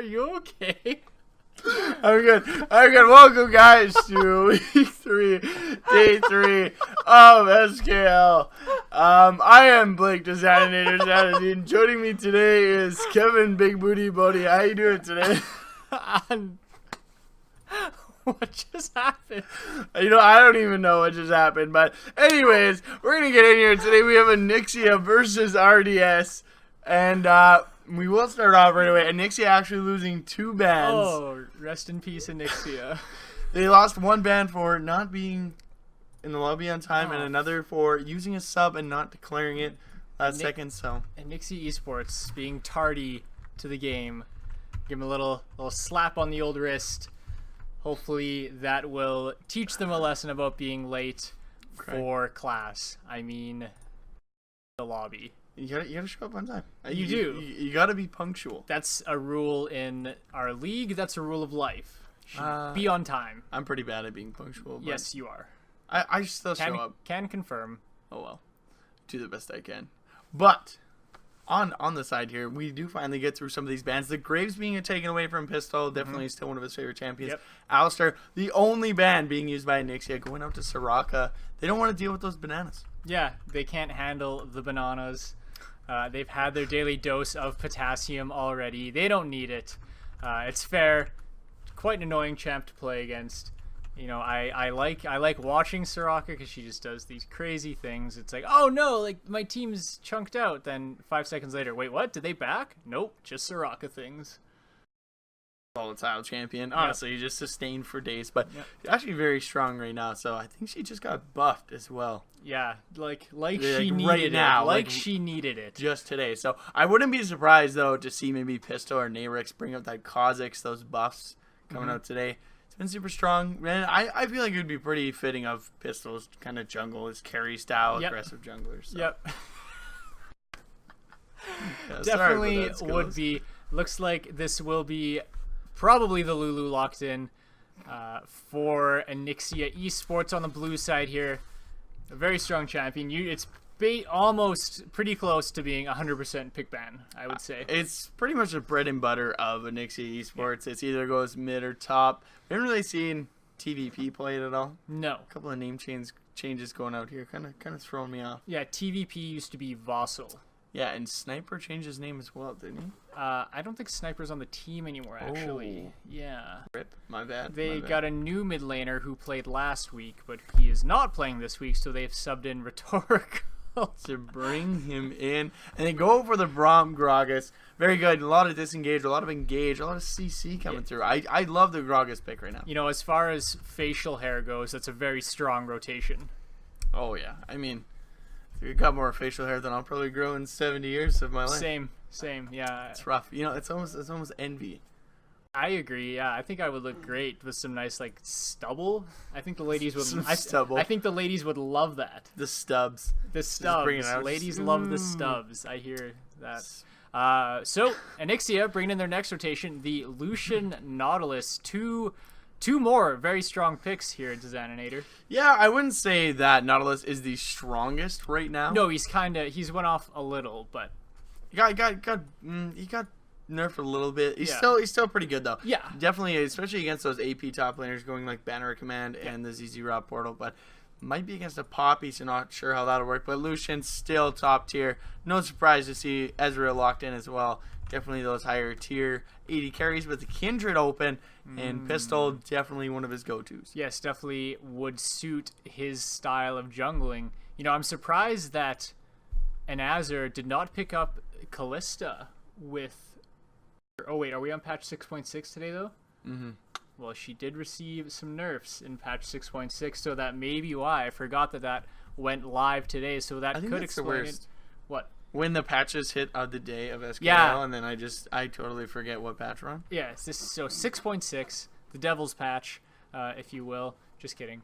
you okay? I'm good. Welcome, guys, to week 3, day 3 of SKL. I am Blake, Designator. Joining me today is Kevin Big Booty Bodie. How you doing today? What just happened? I don't even know what just happened. But anyways, we're going to get in here. Today we have Anixia versus RDS. And we will start off right away. Anixia actually losing 2 bans. Oh, rest in peace, Anixia. They lost 1 ban for not being in the lobby on time, and another for using a sub and not declaring it last second. So Anixia eSports being tardy to the game. Give them a little slap on the old wrist. Hopefully that will teach them a lesson about being late for class. I mean, the lobby. You gotta show up on time. You do. You gotta be punctual. That's a rule in our league. That's a rule of life. Be on time. I'm pretty bad at being punctual. But yes, you are. I still show up. Can confirm. Oh well, do the best I can. But on the side here, we do finally get through some of these bans. The Graves being taken away from Pistol, definitely still one of his favorite champions. Yep. Alistair, the only ban being used by Anixia, going out to Soraka. They don't want to deal with those bananas. Yeah, they can't handle the bananas. They've had their daily dose of potassium already. They don't need it. It's fair. Quite an annoying champ to play against. You know, I like watching Soraka because she just does these crazy things. It's like, oh no, like my team's chunked out. Then 5 seconds later, wait, what? Did they back? Nope, just Soraka things. Volatile champion. Honestly, just sustained for days, but actually very strong right now. So I think she just got buffed as well. Yeah, like she needed right now, it. Like she needed it just today. So I wouldn't be surprised though to see maybe Pisto or Nayrix bring up that Kha'Zix, those buffs coming out today. It's been super strong, man. I feel like it would be pretty fitting of Pistol's kind of jungle, his carry style, aggressive jungler. So. Yep. Definitely would be. Looks like this will be probably the Lulu locked in for Anixia eSports on the blue side here. A very strong champion. It's almost pretty close to being 100% pick ban, I would say. It's pretty much the bread and butter of Anixia eSports. It's either goes mid or top. We haven't really seen TVP play it at all. No. A couple of name changes going out here, kind of throwing me off. Yeah, TVP used to be Vossel. Yeah, and Sniper changed his name as well, didn't he? I don't think Sniper's on the team anymore, actually. Oh. Yeah. Rip. My bad. They got a new mid laner who played last week, but he is not playing this week, so they've subbed in Rhetorical to bring him in. And they go for the Braum Gragas. Very good. A lot of disengage, a lot of engage, a lot of CC coming through. I love the Gragas pick right now. You know, as far as facial hair goes, that's a very strong rotation. Oh, yeah. I mean, you got more facial hair than I'll probably grow in 70 years of my life. Same, yeah. It's rough. You know, it's almost envy. I agree. Yeah, I think I would look great with some nice like stubble. I think the ladies would. Stubble. I think the ladies would love that. The stubs. The stubs. Ladies love the stubs. I hear that. So Anixia bringing in their next rotation, the Lucian Nautilus. Two more very strong picks here at Designator. Yeah, I wouldn't say that Nautilus is the strongest right now. No, he's went off a little, but he got nerfed a little bit. He's still pretty good though. Yeah, definitely, especially against those AP top laners going like Banner Command and the ZZ Rob Portal. But might be against a Poppy, so not sure how that'll work. But Lucian's still top tier. No surprise to see Ezreal locked in as well. Definitely those higher tier 80 carries, but the Kindred open and Pistol definitely one of his go-tos. Yes, definitely would suit his style of jungling. You know, I'm surprised that Anazir did not pick up Callista with. Oh wait, are we on patch 6.6 today though? Mm-hmm. Well, she did receive some nerfs in patch 6.6, so that may be why. I forgot that went live today, so that could explain it. What? When the patches hit the day of SKL, and then I totally forget what patch we're on. Yeah, so 6.6, the Devil's patch, if you will. Just kidding.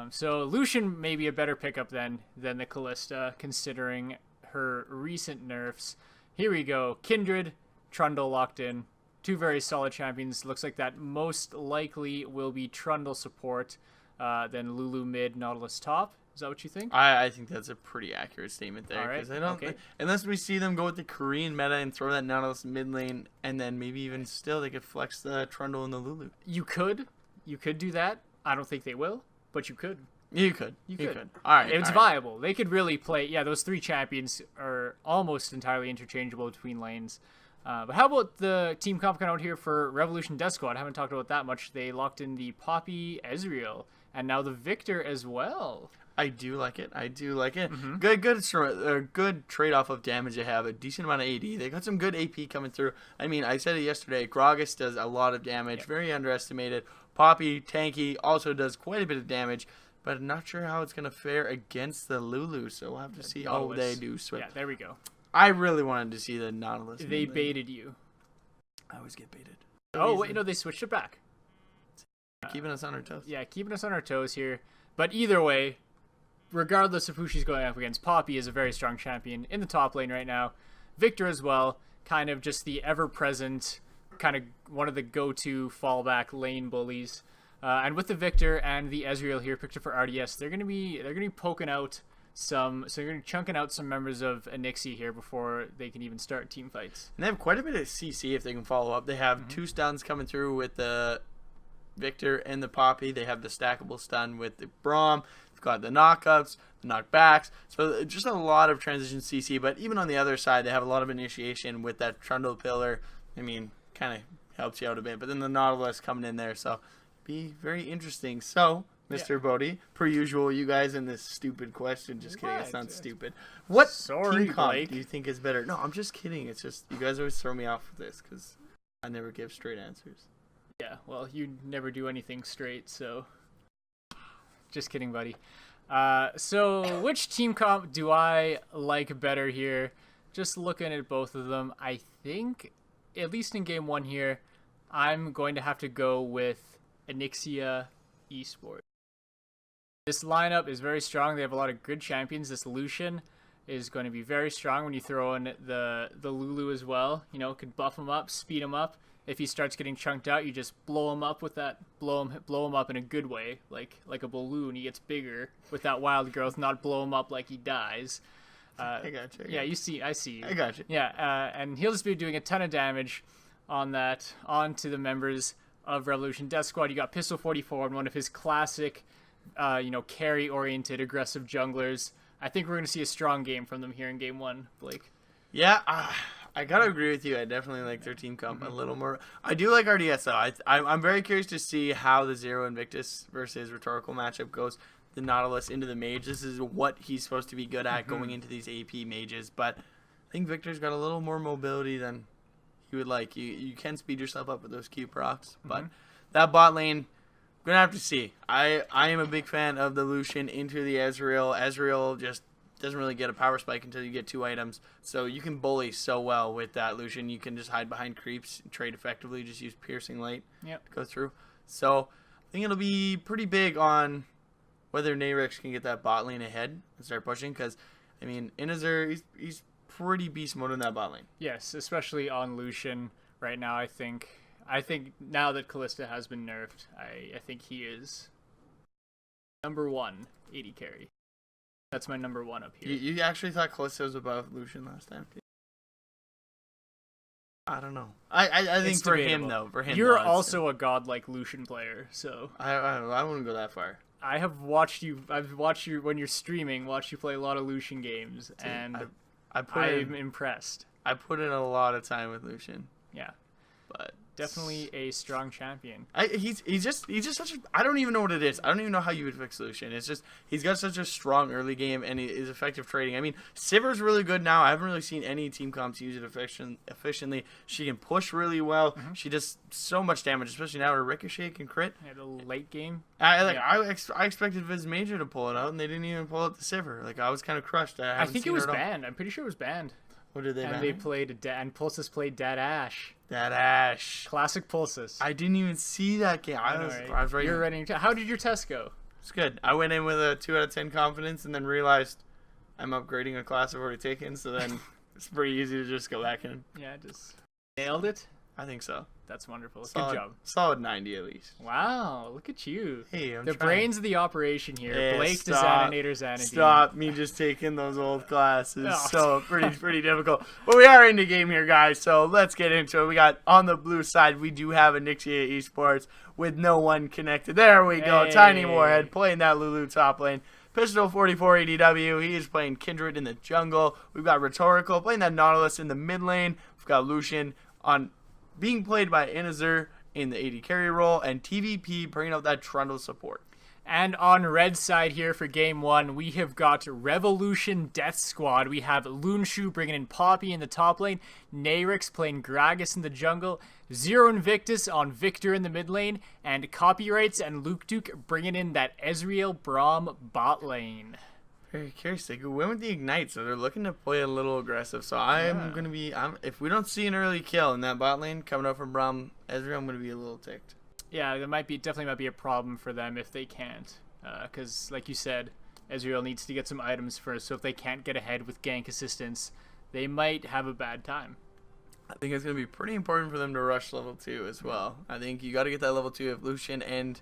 So Lucian may be a better pickup than the Callista, considering her recent nerfs. Here we go. Kindred, Trundle locked in. 2 very solid champions. Looks like that most likely will be Trundle support, then Lulu mid, Nautilus top. Is that what you think? I think that's a pretty accurate statement there. All right, Because I don't, okay. unless we see them go with the Korean meta and throw that Nautilus mid lane, and then maybe even still they could flex the Trundle and the Lulu. You could do that. I don't think they will, but you could. You could. All right. It's all right. viable. They could really play. Yeah, those 3 champions are almost entirely interchangeable between lanes. But how about the team comp out here for Revolution Death Squad? I haven't talked about that much. They locked in the Poppy Ezreal and now the Victor as well. I do like it. Mm-hmm. Good trade-off of damage they have. A decent amount of AD. They got some good AP coming through. I mean, I said it yesterday. Gragas does a lot of damage. Yep. Very underestimated. Poppy, tanky, also does quite a bit of damage. But I'm not sure how it's going to fare against the Lulu. So we'll have to see how they do switch. Yeah, there we go. I really wanted to see the Nautilus. They baited you. I always get baited. Oh, wait, no, they switched it back. Keeping us on our toes. Yeah, keeping us on our toes here. But either way, regardless of who she's going up against, Poppy is a very strong champion in the top lane right now. Victor as well, kind of just the ever-present, kind of one of the go-to fallback lane bullies. And with the Victor and the Ezreal here, picked up for RDS, they're gonna be poking out so they're gonna be chunking out some members of Anixia here before they can even start team fights. And they have quite a bit of CC if they can follow up. They have 2 stuns coming through with the Victor and the Poppy. They have the stackable stun with the Braum. They've got the knockups, the knockbacks. So just a lot of transition CC. But even on the other side, they have a lot of initiation with that Trundle pillar. I mean, kind of helps you out a bit. But then the Nautilus coming in there. So be very interesting. So, Mr. Bodie, per usual, you guys in this stupid question. Just kidding. It's not stupid. What team comp do you think is better? No, I'm just kidding. It's just you guys always throw me off with this because I never give straight answers. Yeah, well, you never do anything straight, so just kidding, buddy. So which team comp do I like better here? Just looking at both of them, I think, at least in game 1 here, I'm going to have to go with Anixia eSports. This lineup is very strong. They have a lot of good champions. This Lucian is going to be very strong when you throw in the Lulu as well. You know, could buff him up, speed him up. If he starts getting chunked out, you just blow him up with that, blow him up in a good way, like a balloon. He gets bigger with that wild growth, not blow him up like he dies. I got you. Yeah, I see you. I got you. Yeah, and he'll just be doing a ton of damage onto the members of Revolution Death Squad. You got Pistol 44 and one of his classic, carry-oriented aggressive junglers. I think we're going to see a strong game from them here in game 1, Blake. Yeah, I gotta agree with you. I definitely like their team comp a little more. I do like RDS though. I'm very curious to see how the Zero Invictus versus Rhetorical matchup goes. The Nautilus into the mage. This is what he's supposed to be good at going into these AP mages. But I think Victor's got a little more mobility than you would like. You can speed yourself up with those Q procs, but that bot lane, we're gonna have to see. I am a big fan of the Lucian into the Ezreal. Ezreal just doesn't really get a power spike until you get 2 items. So you can bully so well with that Lucian. You can just hide behind creeps, trade effectively, just use Piercing Light to go through. So I think it'll be pretty big on whether Nayrix can get that bot lane ahead and start pushing. Because, I mean, Inazir, he's pretty beast mode in that bot lane. Yes, especially on Lucian right now, I think now that Kalista has been nerfed, I think he is number 1 AD carry. That's my number 1 up here. You actually thought Kalista was above Lucian last time? I don't know. I think for him though. You're also a godlike Lucian player, so I wouldn't go that far. I've watched you when you're streaming. Watched you play a lot of Lucian games, and I'm impressed. I put in a lot of time with Lucian. Yeah, but definitely a strong champion. He's just such a, I don't even know what it is. I don't even know how you would fix Lucian. It's just he's got such a strong early game and his effective trading. I mean, Sivir's really good now. I haven't really seen any team comps use it efficiently. She can push really well. She does so much damage, especially now her Ricochet can crit. Yeah, the late game. I expected Viz Major to pull it out, and they didn't even pull out the Sivir. Like, I was kind of crushed. I think it was banned. I'm pretty sure it was banned. What did they ban? And they played and Pulsus played Dad Ash. That Ash. Classic Pulsus. I didn't even see that game. I was ready. You're ready. How did your test go? It's good. I went in with a 2 out of 10 confidence and then realized I'm upgrading a class I've already taken, so then it's pretty easy to just go back in. Yeah, just nailed it. I think so. That's wonderful. Solid, Good job. Solid 90 at least. Wow, look at you. Hey, I'm the trying. brains of the operation here. Yeah, Blake stop. Desaninator Xanadu. Stop me just taking those old classes. Oh. So pretty difficult. But we are in the game here, guys. So let's get into it. We got on the blue side, we do have Anixia eSports with no one connected. There we go. Hey. Tiny Warhead playing that Lulu top lane. Pistol 44 ADW. He is playing Kindred in the jungle. We've got Rhetorical playing that Nautilus in the mid lane. We've got Lucian on being played by Inazur in the AD carry role, and TVP bringing out that Trundle support. And on red side here for game 1, we have got Revolution Death Squad. We have Loonshu bringing in Poppy in the top lane, Nayrix playing Gragas in the jungle, Zero Invictus on Victor in the mid lane, and Copyrights and Luke Duke bringing in that Ezreal Braum bot lane. Very curious. They went with the Ignite, so they're looking to play a little aggressive. So I'm going to be... if we don't see an early kill in that bot lane coming up from Braum Ezreal, I'm going to be a little ticked. Yeah, there definitely might be a problem for them if they can't. Because, like you said, Ezreal needs to get some items first. So if they can't get ahead with gank assistance, they might have a bad time. I think it's going to be pretty important for them to rush level 2 as well. I think you got to get that level 2 if Lucian and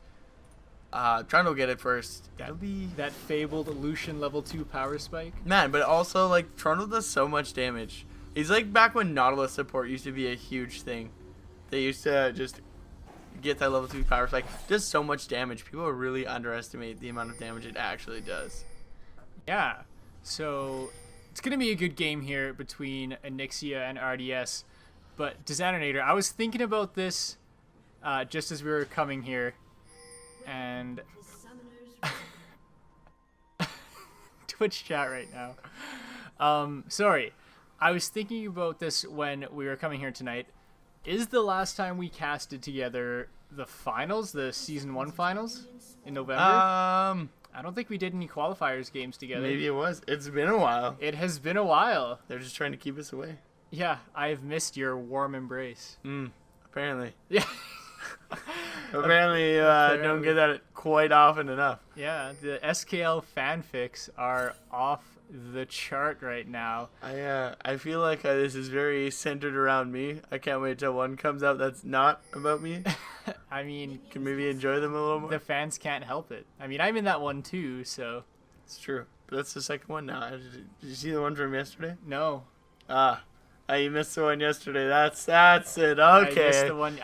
Trundle get it first. That'll be that fabled Lucian level 2 power spike. Man, but also, like, Trundle does so much damage. He's like back when Nautilus support used to be a huge thing. They used to just get that level 2 power spike. Does so much damage. People really underestimate the amount of damage it actually does. Yeah. So it's going to be a good game here between Anixia and RDS. But Desaninator, I was thinking about this just as we were coming here. And Twitch chat right now. Sorry. I was thinking about this when we were coming here tonight. Is the last time we casted together the finals, the season 1 finals in November? I don't think we did any qualifiers games together. Maybe it was. It's been a while. It has been a while. They're just trying to keep us away. Yeah, I've missed your warm embrace. Apparently. Yeah. Apparently, don't get that quite often enough. Yeah, the SKL fanfics are off the chart right now. I feel like this is very centered around me. I can't wait till one comes out that's not about me. I mean, Can maybe enjoy them a little more. the fans can't help it. I mean, I'm in that one too, so It's true. But that's the second one now. Did you see the one from yesterday? no. You missed the one yesterday. That's it. I missed Okay. the one.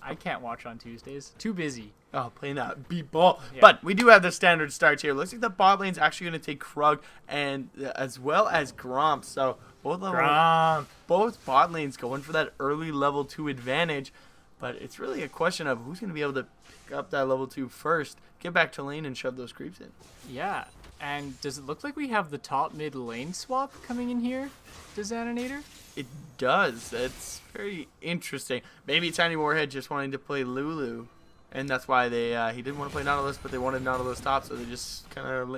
I can't watch on Tuesdays. Too busy. Oh, playing that beat ball. Yeah. But we do have the standard starts here. Looks like the bot lane's actually going to take Krug and as well as Gromp. So both bot lanes going for that early level 2 advantage. But it's really a question of who's going to be able to pick up that level 2 first, get back to lane, and shove those creeps in. Yeah. And does it look like we have the top mid lane swap coming in here, Desaninator? It does. It's very interesting. Maybe Tiny Warhead just wanting to play Lulu, and that's why he didn't want to play Nautilus, but they wanted Nautilus top, so they just kind of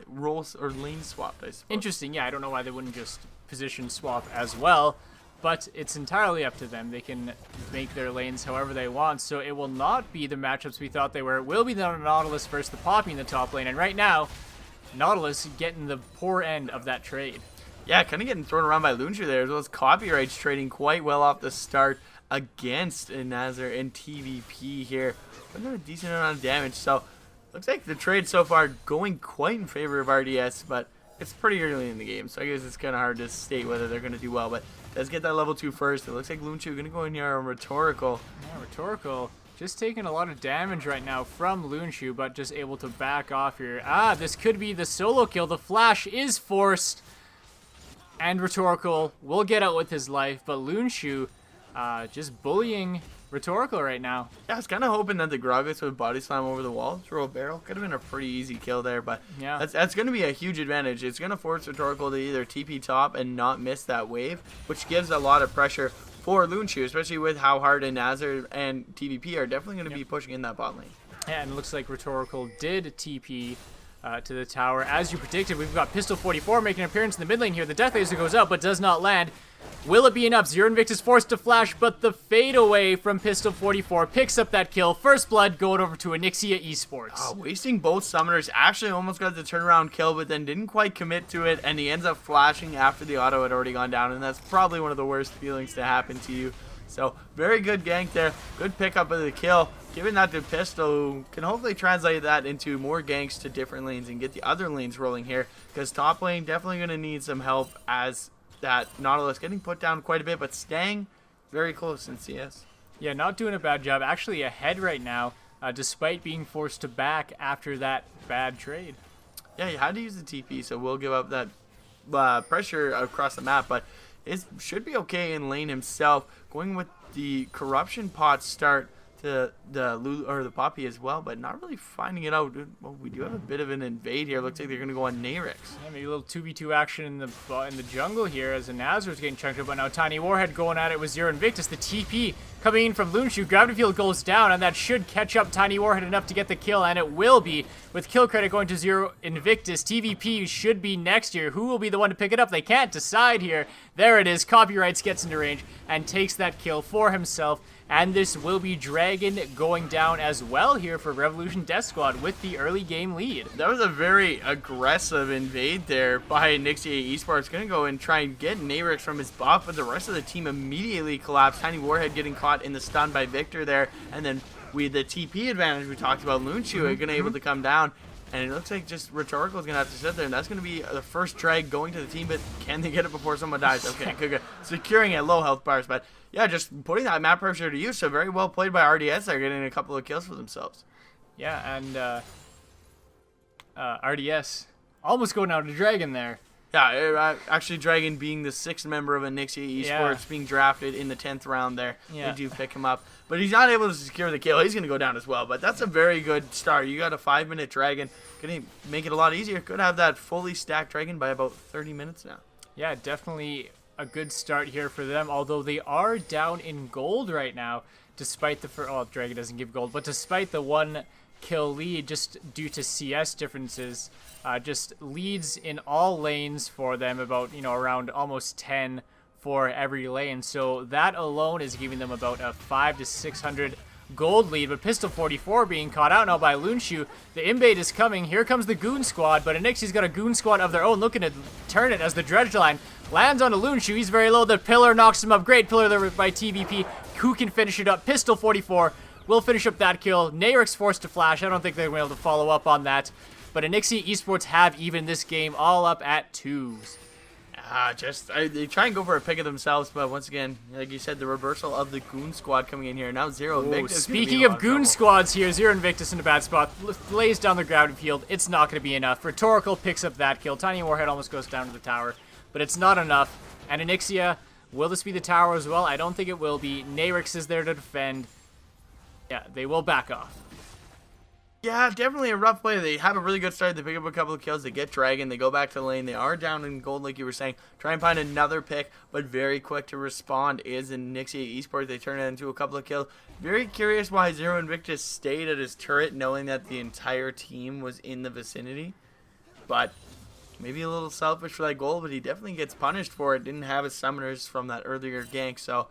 lane swapped, I suppose. Interesting. Yeah, I don't know why they wouldn't just position swap as well, but it's entirely up to them. They can make their lanes however they want, so it will not be the matchups we thought they were. It will be the Nautilus versus the Poppy in the top lane, and right now, Nautilus getting the poor end of that trade. Yeah, kind of getting thrown around by Loonshu there, as well as Copyrights trading quite well off the start against Inazur and TVP here. But a decent amount of damage, so looks like the trade so far going quite in favor of RDS, but it's pretty early in the game, so I guess it's kind of hard to state whether they're going to do well. But let's get that level 2 first. It looks like Loonshu going to go in here on Rhetorical. Yeah, Rhetorical just taking a lot of damage right now from Loonshu, but just able to back off here. This could be the solo kill. The flash is forced. And Rhetorical will get out with his life, but Loonshu just bullying Rhetorical right now. Yeah, I was kind of hoping that the Gragas would body slam over the wall, throw a barrel. Could have been a pretty easy kill there, but yeah, that's going to be a huge advantage. It's going to force Rhetorical to either TP top and not miss that wave, which gives a lot of pressure for Loonshu, especially with how hard Inazur and TVP are definitely going to be pushing in that bot lane. Yeah, and it looks like Rhetorical did TP to the tower. As you predicted, we've got Pistol 44 making an appearance in the mid lane here. The Death Laser goes out, but does not land. Will it be enough? Zero Invictus forced to flash, but the fade away from Pistol 44 picks up that kill. First blood going over to Anixia eSports. Wasting both summoners. Actually almost got the turnaround kill, but then didn't quite commit to it, and he ends up flashing after the auto had already gone down, and that's probably one of the worst feelings to happen to you. So very good gank there. Good pickup of the kill. Giving that to Pistol, who can hopefully translate that into more ganks to different lanes and get the other lanes rolling here. Because top lane definitely going to need some help as that Nautilus getting put down quite a bit, but staying very close in CS. Yeah, not doing a bad job. Actually ahead right now, despite being forced to back after that bad trade. Yeah, he had to use the TP, so we'll give up that pressure across the map, but it should be okay in lane himself. Going with the corruption pot start to the Lulu or the Poppy as well, but not really finding it out. Well, we do have a bit of an invade here. Looks like they're gonna go on Nayrix. Yeah, maybe a little 2v2 action in the jungle here as Anazar's getting chunked up, but now Tiny Warhead going at it with Zero Invictus. The TP coming in from Loonshu. Gravity Field goes down, and that should catch up Tiny Warhead enough to get the kill, and it will be with kill credit going to Zero Invictus. TVP should be next here. Who will be the one to pick it up? They can't decide here. There it is. Copyrights gets into range and takes that kill for himself. And this will be Dragon going down as well here for Revolution Death Squad with the early game lead. That was a very aggressive invade there by Anixia eSports. Going to go and try and get Nayrix from his buff, but the rest of the team immediately collapsed. Tiny Warhead getting caught in the stun by Victor there. And then with the TP advantage we talked about, Loonshu going to be able to come down. And it looks like just Rhetorical is going to have to sit there, and that's going to be the first drag going to the team, but can they get it before someone dies? Okay, good. Securing at low health bars, but yeah, just putting that map pressure to use, so very well played by RDS. They're getting a couple of kills for themselves. Yeah, and RDS almost going out to Dragon there. Yeah, actually Dragon being the 6th member of Anixia eSports, being drafted in the 10th round there. They do pick him up. But he's not able to secure the kill. He's going to go down as well. But that's a very good start. You got a 5-minute Dragon. Going to make it a lot easier. Could have that fully stacked Dragon by about 30 minutes now. Yeah, definitely a good start here for them. Although they are down in gold right now, despite the Dragon doesn't give gold, but despite the 1 kill lead, just due to CS differences. Just leads in all lanes for them, about around almost 10 for every lane. So that alone is giving them about a 500 to 600 gold lead. But Pistol 44 being caught out now by Loonshu. The invade is coming. Here comes the Goon Squad, but Anixia's got a Goon Squad of their own, looking to turn it as the Dredge Line lands on a Loonshu. He's very low. The Pillar knocks him up. Great Pillar there by TVP. Who can finish it up? Pistol 44 will finish up that kill. Nayrix forced to flash. I don't think they're going to be able to follow up on that. But Anixia eSports have even this game all up at 2s. They try and go for a pick of themselves, but once again, like you said, the reversal of the Goon Squad coming in here. Now Zero Invictus. Speaking of Goon Squads here, Zero Invictus in a bad spot. Lays down the gravity field. It's not going to be enough. Rhetorical picks up that kill. Tiny Warhead almost goes down to the tower, but it's not enough. And Anixia, will this be the tower as well? I don't think it will be. Nayrix is there to defend. Yeah, they will back off. Yeah, definitely a rough play. They have a really good start. They pick up a couple of kills. They get Dragon. They go back to the lane. They are down in gold, like you were saying. Try and find another pick, but very quick to respond is Anixia eSports. They turn it into a couple of kills. Very curious why Zero Invictus stayed at his turret, knowing that the entire team was in the vicinity. But maybe a little selfish for that goal, but he definitely gets punished for it. Didn't have his summoners from that earlier gank, so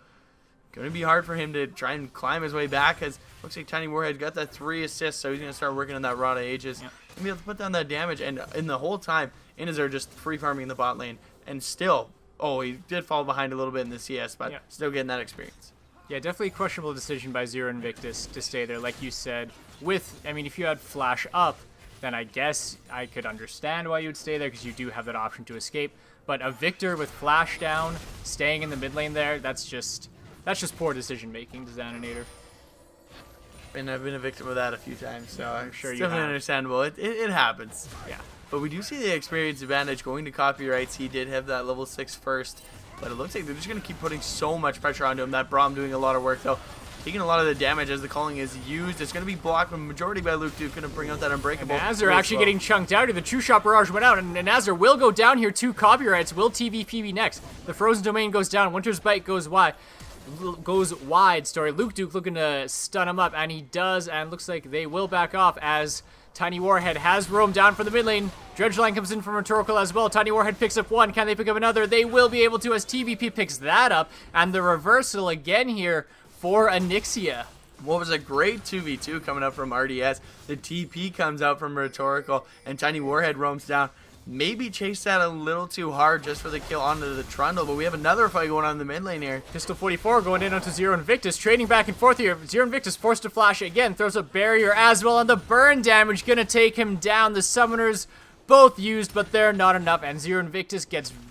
going to be hard for him to try and climb his way back, as looks like Tiny Warhead got that 3 assists, so he's going to start working on that Rod of Ages. Yep. And be able to put down that damage, and in the whole time, Inazur just free farming in the bot lane, and still, he did fall behind a little bit in the CS, but still getting that experience. Yeah, definitely a questionable decision by Zero Invictus to stay there, like you said. If you had Flash up, then I guess I could understand why you would stay there, because you do have that option to escape. But a Victor with Flash down, staying in the mid lane there, that's just poor decision making, Xaninator. And I've been a victim of that a few times, so I'm sure it's definitely understandable. It happens. Yeah. But we do see the experience advantage going to Copyrights. He did have that level 6 first, but it looks like they're just going to keep putting so much pressure onto him. That Braum doing a lot of work, though. Taking a lot of the damage as the calling is used. It's going to be blocked, the majority by Luke Duke, going to bring out that Unbreakable. Nazar actually getting chunked out. The True Shot Barrage went out, and Nazar will go down here to Copyrights. Will TVP be next? The Frozen Domain goes down. Winter's Bite goes wide. Luke Duke looking to stun him up, and he does, and looks like they will back off as Tiny Warhead has roamed down for the mid lane. Dredge Line comes in from Rhetorical as well. Tiny Warhead picks up 1. Can they pick up another? They will be able to, as TVP picks that up, and the reversal again here for Anixia. What was a great 2v2 coming up from RDS. The TP comes out from Rhetorical, and Tiny Warhead roams down. maybe chased that a little too hard just for the kill onto the Trundle, but we have another fight going on in the mid lane here. Pistol 44 going in onto Zero Invictus, trading back and forth here. Zero Invictus forced to flash again, throws a barrier as well, and the burn damage gonna take him down. The summoners both used, but they're not enough, and Zero Invictus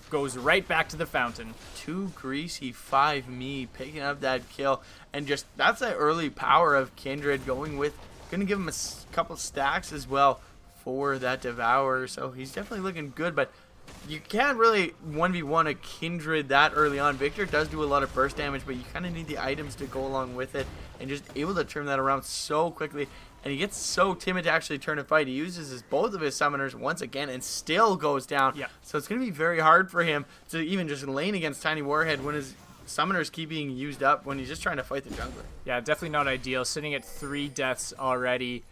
goes right back to the fountain. Too greasy 5-me picking up that kill, and just that's the early power of Kindred going with, gonna give him a couple stacks as well for that Devourer, so he's definitely looking good. But you can't really 1v1 a Kindred that early on. Victor does do a lot of burst damage, but you kind of need the items to go along with it, and just able to turn that around so quickly. And he gets so timid to actually turn a fight. He uses both of his summoners once again and still goes down. Yeah. So it's going to be very hard for him to even just lane against Tiny Warhead when his summoners keep being used up when he's just trying to fight the jungler. Yeah, definitely not ideal. Sitting at 3 deaths already.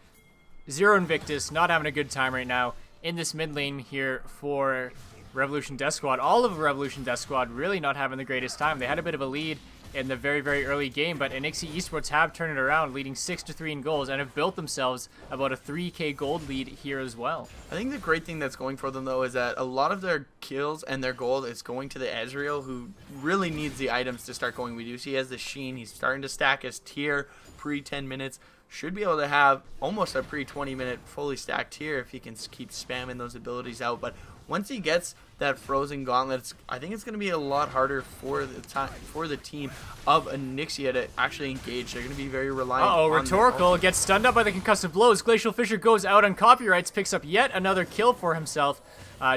Zero Invictus not having a good time right now in this mid lane here for Revolution Death Squad. All of Revolution Death Squad really not having the greatest time. They had a bit of a lead in the very, very early game, but Anixia eSports have turned it around, leading 6-3 in goals, and have built themselves about a 3k gold lead here as well. I think the great thing that's going for them, though, is that a lot of their kills and their gold is going to the Ezreal, who really needs the items to start going. We do see he has the Sheen. He's starting to stack his tier pre-10 minutes. Should be able to have almost a pre-20 minute fully stacked tier if he can keep spamming those abilities out. But once he gets that Frozen Gauntlet, I think it's going to be a lot harder for the team of Anixia to actually engage. They're going to be very reliant on Rhetorical gets stunned up by the concussive blows. Glacial Fissure goes out on copyrights, picks up yet another kill for himself,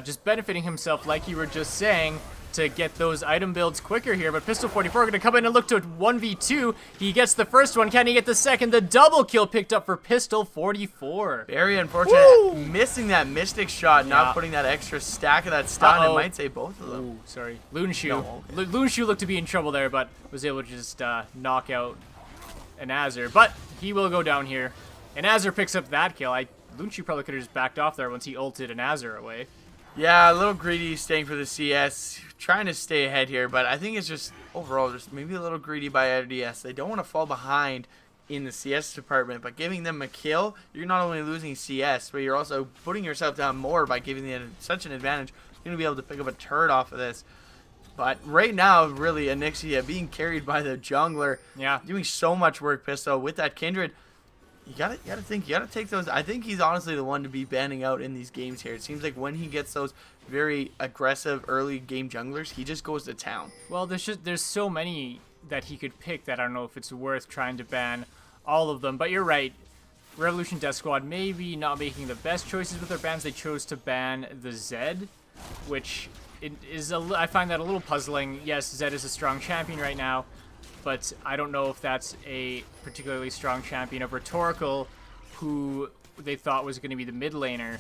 just benefiting himself, like you were just saying, to get those item builds quicker here. But Pistol 44 going to come in and look to 1v2. He gets the first one. Can he get the second? The double kill picked up for Pistol 44. Very unfortunate. Woo! Missing that Mystic shot, not putting that extra stack of that stun. It might save both of them. Ooh, sorry. Luneshuu. No, okay. Luneshuu looked to be in trouble there, but was able to just knock out Anazir. But he will go down here. Anazir picks up that kill. Luneshuu probably could have just backed off there once he ulted Anazir away. Yeah, a little greedy staying for the CS, trying to stay ahead here, but I think it's just overall just maybe a little greedy by RDS. They don't want to fall behind in the CS department, but giving them a kill, you're not only losing CS, but you're also putting yourself down more by giving them such an advantage. You're going to be able to pick up a turret off of this. But right now, really, Anixia being carried by the jungler, doing so much work, Pistol, with that Kindred. You gotta think. You gotta take those. I think he's honestly the one to be banning out in these games here. It seems like when he gets those very aggressive early game junglers, he just goes to town. Well, there's so many that he could pick that I don't know if it's worth trying to ban all of them. But you're right. Revolution Death Squad maybe not making the best choices with their bans. They chose to ban the Zed, which I find that a little puzzling. Yes, Zed is a strong champion right now, but I don't know if that's a particularly strong champion of Rhetorical, who they thought was going to be the mid laner.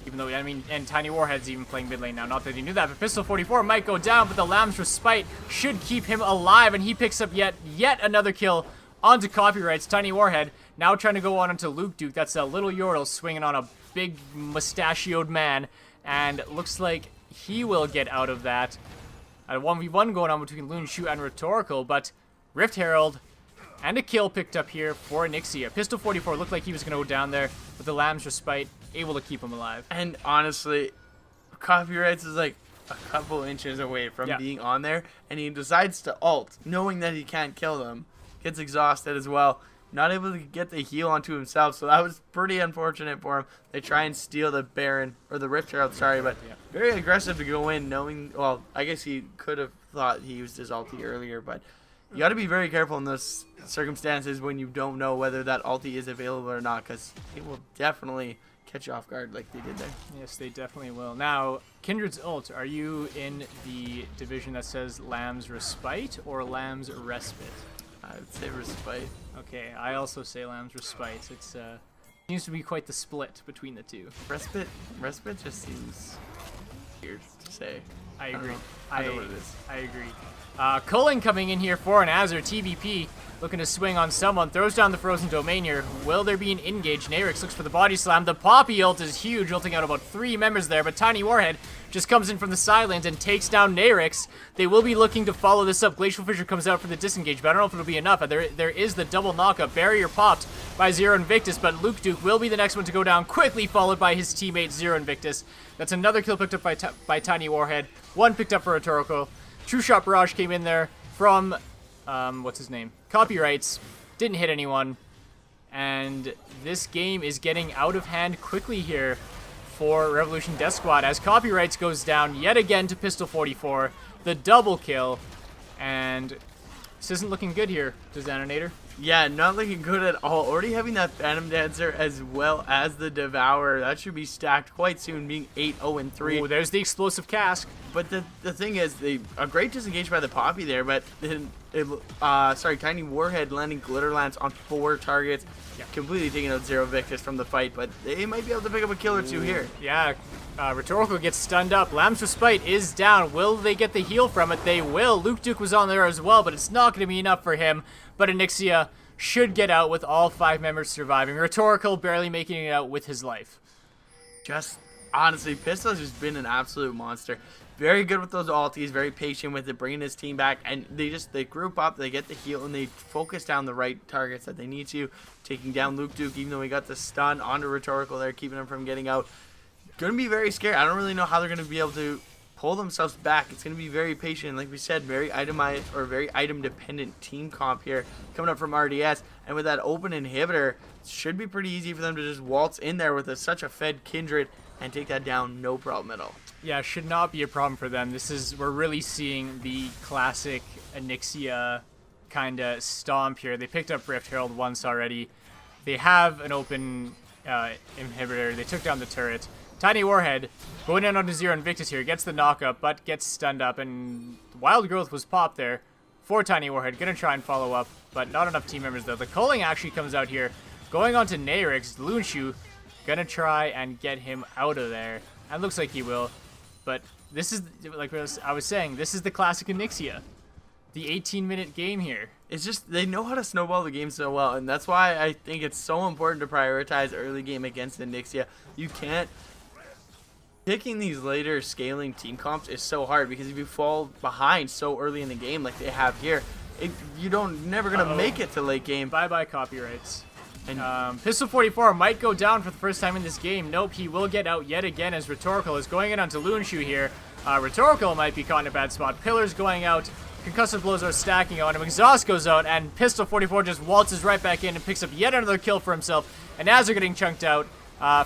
Even though, I mean, and Tiny Warhead's even playing mid lane now. Not that he knew that, but Pistol 44 might go down, but the Lamb's Respite should keep him alive, and he picks up yet another kill onto copyrights. Tiny Warhead now trying to go on onto Luke Duke. That's a little Yordle swinging on a big mustachioed man, and it looks like he will get out of that. A 1v1 going on between Luneshuu and Rhetorical, but Rift Herald and a kill picked up here for Anixia. Pistol 44 looked like he was going to go down there, but the Lamb's Respite able to keep him alive. And honestly, Copyrights is like a couple inches away from being on there, and he decides to ult, knowing that he can't kill them. Gets exhausted as well. Not able to get the heal onto himself, so that was pretty unfortunate for him. They try and steal the Baron, or the Rift Herald, sorry, but very aggressive to go in, knowing, well, I guess he could have thought he used his ulti earlier, but you got to be very careful in those circumstances when you don't know whether that ulti is available or not, because it will definitely catch you off guard like they did there. Yes, they definitely will. Now, Kindred's ult, are you in the division that says Lamb's Respite or Lamb's Respite? I would say Respite. Okay, I also say Lamb's Respite. It's seems to be quite the split between the two. Respite just seems weird to say. I agree. I know what it is. I agree. Cullen coming in here for an Azure TVP. Looking to swing on someone. Throws down the Frozen Domain here. Will there be an engage? Nayrix looks for the body slam. The Poppy ult is huge, ulting out about 3 members there. But Tiny Warhead just comes in from the sidelines and takes down Nayrix. They will be looking to follow this up. Glacial Fissure comes out for the disengage, but I don't know if it'll be enough. There is the double knockup. Barrier popped by Zero Invictus, but Luke Duke will be the next one to go down, quickly followed by his teammate Zero Invictus. That's another kill picked up by Tiny Warhead. 1 picked up for Rhetorical. True Shot Barrage came in there from... what's his name? Copyrights. Didn't hit anyone. And this game is getting out of hand quickly here for Revolution Death Squad as Copyrights goes down yet again to Pistol 44. The double kill. And this isn't looking good here, Desaninator. Yeah, not looking good at all. Already having that Phantom Dancer as well as the Devourer. That should be stacked quite soon, being 8-0-3. Oh, there's the explosive cask. But the thing is, a great disengage by the Poppy there, but Tiny Warhead landing Glitter Lance on 4 targets, completely taking out Zero Victus from the fight, but they might be able to pick up a kill or 2 here. Yeah, Rhetorical gets stunned up. Lamb's Respite is down. Will they get the heal from it? They will. Luke Duke was on there as well, but it's not going to be enough for him. But Anixia should get out with all 5 members surviving. Rhetorical barely making it out with his life. Just, honestly, Pistol's just been an absolute monster. Very good with those ultis, very patient with it, bringing his team back, and they group up, they get the heal, and they focus down the right targets that they need to, taking down Luke Duke, even though he got the stun onto Rhetorical there, keeping him from getting out. Going to be very scary. I don't really know how they're going to be able to pull themselves back. It's going to be very patient, like we said, very itemized or very item-dependent team comp here, coming up from RDS, and with that open inhibitor, it should be pretty easy for them to just waltz in there with such a fed Kindred and take that down, no problem at all. Yeah, should not be a problem for them. We're really seeing the classic Anixia kind of stomp here. They picked up Rift Herald once already. They have an open inhibitor. They took down the turret. Tiny Warhead going in onto Zero Invictus here. Gets the knockup, but gets stunned up. And Wild Growth was popped there for Tiny Warhead. Gonna try and follow up, but not enough team members though. The culling actually comes out here. Going on to Nayrix. Loonshu gonna try and get him out of there. And looks like he will. But this is, like I was saying, this is the classic Anixia. The 18-minute game here. It's just, they know how to snowball the game so well, and that's why I think it's so important to prioritize early game against Anixia. You can't... Picking these later scaling team comps is so hard, because if you fall behind so early in the game like they have here, you're never going to make it to late game. Bye-bye copyrights. And Pistol 44 might go down for the first time in this game. Nope, he will get out yet again as Rhetorical is going in onto Loonshu here. Rhetorical might be caught in a bad spot. Pillar's going out. Concussive blows are stacking on him. Exhaust goes out, and Pistol 44 just waltzes right back in and picks up yet another kill for himself. And as they're getting chunked out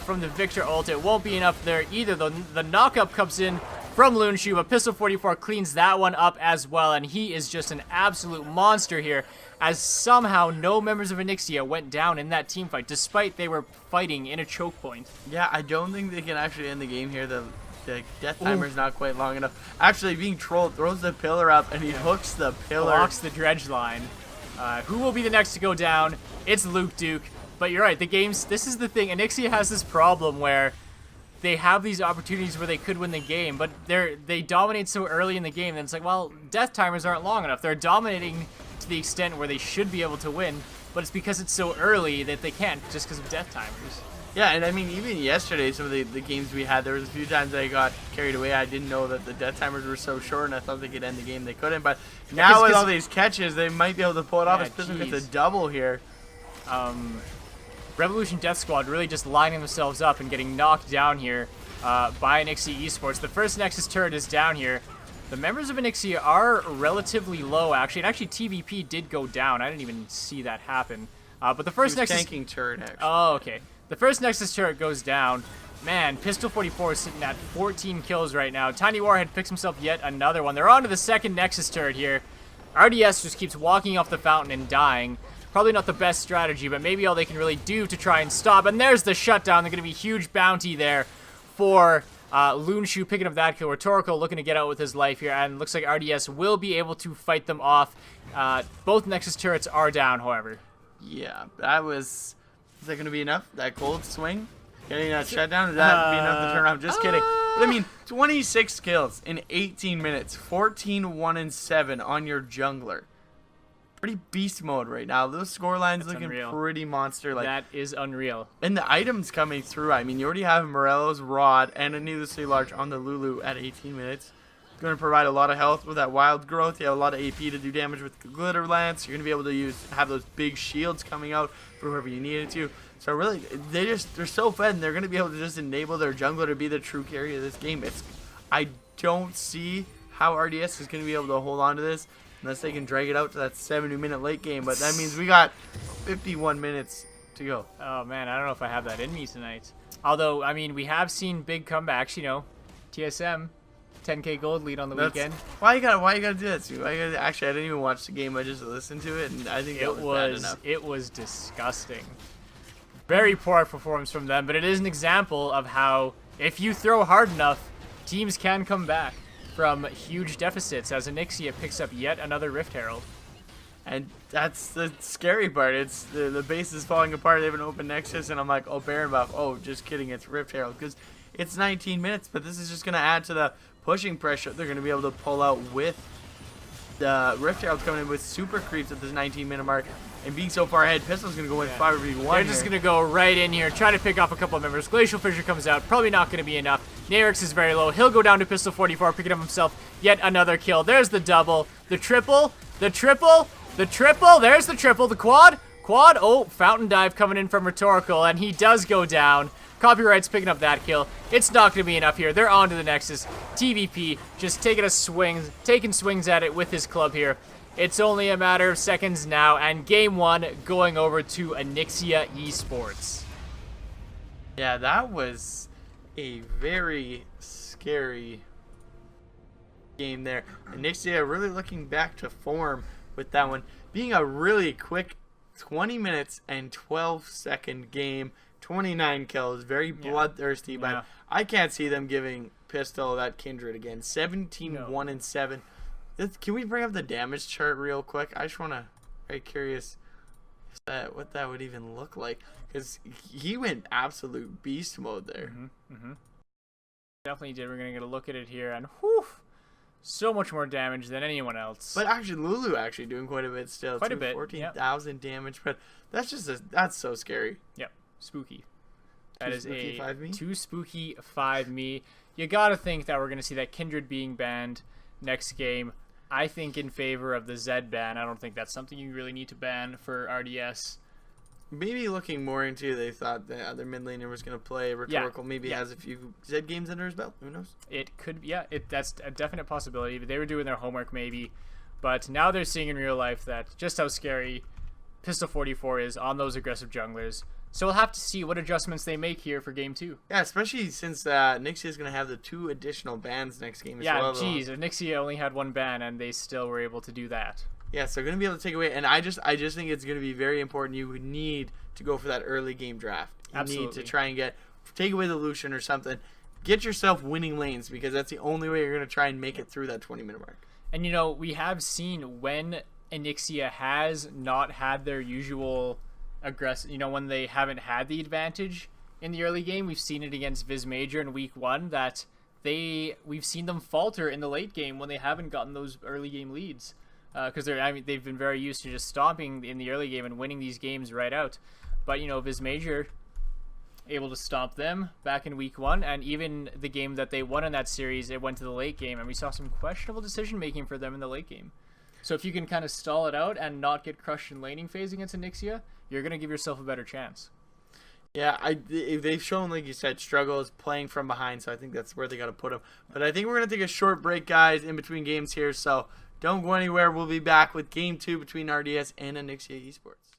from the Victor ult, it won't be enough there either, though. The knockup comes in from Loonshu, but Pistol 44 cleans that one up as well, and he is just an absolute monster here, as somehow no members of Anixia went down in that team fight, despite they were fighting in a choke point. Yeah, I don't think they can actually end the game here. The death timer is not quite long enough. Actually, being trolled, throws the pillar up, and he hooks the pillar. Blocks the dredge line. Who will be the next to go down? It's Luke Duke. But you're right, this is the thing. Anixia has this problem where they have these opportunities where they could win the game, but they dominate so early in the game that it's like, well, death timers aren't long enough. They're dominating to the extent where they should be able to win, but it's because it's so early that they can't, just because of death timers. Yeah, and I mean, even yesterday, some of the games we had, there was a few times I got carried away. I didn't know that the death timers were so short, and I thought they could end the game. They couldn't, but now with all these catches, they might be able to pull it off. Especially with a double here. Revolution Death Squad really just lining themselves up and getting knocked down here by Anixia eSports. The first Nexus turret is down here. The members of Anixia are relatively low, actually. And actually, TVP did go down. I didn't even see that happen. But the first Nexus... tanking turret, actually. Oh, okay. The first Nexus turret goes down. Man, Pistol 44 is sitting at 14 kills right now. Tiny Warhead picks himself yet another one. They're on to the second Nexus turret here. RDS just keeps walking off the fountain and dying. Probably not the best strategy, but maybe all they can really do to try and stop. And there's the shutdown. They're going to be a huge bounty there for Loonshu picking up that kill. Rhetorical looking to get out with his life here, and looks like RDS will be able to fight them off. Both Nexus turrets are down, however. Yeah, is that going to be enough? That gold swing? Getting that shutdown? Is that be enough to turn off? Just kidding. But I mean, 26 kills in 18 minutes, 14, 1, and 7 on your jungler. Pretty beast mode right now. Those score lines looking unreal. pretty monster. Like, That is unreal. and the items coming through. I mean, you already have Morello's Rod and a needlessly large on the Lulu at 18 minutes. It's going to provide a lot of health with that wild growth. You have a lot of AP to do damage with the Glitter Lance. You're going to be able to have those big shields coming out for whoever you need it to. So really, they're so fed, and they're going to be able to just enable their jungler to be the true carry of this game. I don't see how RDS is going to be able to hold on to this unless they can drag it out to that 70-minute late game. But that means we got 51 minutes to go. Oh, man, I don't know if I have that in me tonight. Although, I mean, we have seen big comebacks, you know. TSM, 10K gold lead on the weekend. Why you gotta do that, Sue? Actually, I didn't even watch the game. I just listened to it, and I think it was bad enough. It was disgusting. Very poor performance from them, but it is an example of how, if you throw hard enough, teams can come back from huge deficits as Anixia picks up yet another Rift Herald. And that's the scary part. It's the base is falling apart. They have an open Nexus, and I'm like, oh, Baron buff. Oh, just kidding. It's Rift Herald. Because it's 19 minutes, but this is just going to add to the pushing pressure they're going to be able to pull out with the Rift Herald coming in with super creeps at this 19-minute mark. And being so far ahead, Pistol's going to go in 5v1. They're just going to go right in here, try to pick off a couple of members. Glacial Fissure comes out, probably not going to be enough. Nayrix is very low. He'll go down to Pistol 44, picking up himself yet another kill. There's the double, the triple, the triple, the triple. There's the triple, the quad. Oh, Fountain Dive coming in from Rhetorical, and he does go down. Copyright's picking up that kill. It's not going to be enough here. They're on to the Nexus. TVP just taking swings at it with his club here. It's only a matter of seconds now, and game one going over to Anixia eSports. Yeah, that was a very scary game there. Anixia really looking back to form with that one. Being a really quick 20 minutes and 12-second game. 29 kills. Very bloodthirsty, but I can't see them giving Pistol that Kindred again. 17, 1, and 7. Can we bring up the damage chart real quick? I just want to, very curious what that would even look like, because he went absolute beast mode there. Definitely did. We're gonna get a look at it here, and whew, so much more damage than anyone else. But actually, Lulu actually doing quite a bit still. Quite a bit. 14,000 damage, but that's that's so scary. Yep, spooky. That is a 5 me? too spooky 5 me. You gotta think that we're gonna see that Kindred being banned next game. I think in favor of the Zed ban. I don't think that's something you really need to ban for RDS. Maybe looking more into, they thought the other mid laner was going to play Rhetorical. Maybe has a few Zed games under his belt. Who knows? It could, that's a definite possibility. They were doing their homework maybe, but now they're seeing in real life that just how scary Pistol 44 is on those aggressive junglers. So we'll have to see what adjustments they make here for game 2. Yeah, especially since Anixia is going to have the 2 additional bans next game as well. Yeah, geez, Anixia only had 1 ban, and they still were able to do that. Yeah, so they're going to be able to take away, and I just think it's going to be very important. You need to go for that early game draft. You need to try and take away the Lucian or something. Get yourself winning lanes, because that's the only way you're going to try and make it through that 20-minute mark. And, you know, we have seen when Anixia has not had their usual aggressive, you know, when they haven't had the advantage in the early game. We've seen it against Viz Major in week 1 that we've seen them falter in the late game when they haven't gotten those early game leads, because they've been very used to just stomping in the early game and winning these games right out. But, you know, Viz Major able to stomp them back in week 1, and even the game that they won in that series, it went to the late game, and we saw some questionable decision making for them in the late game. So if you can kind of stall it out and not get crushed in laning phase against Anixia, you're going to give yourself a better chance. Yeah, they've shown, like you said, struggles playing from behind, so I think that's where they got to put them. But I think we're going to take a short break, guys, in between games here, so don't go anywhere. We'll be back with Game 2 between RDS and Anixia eSports.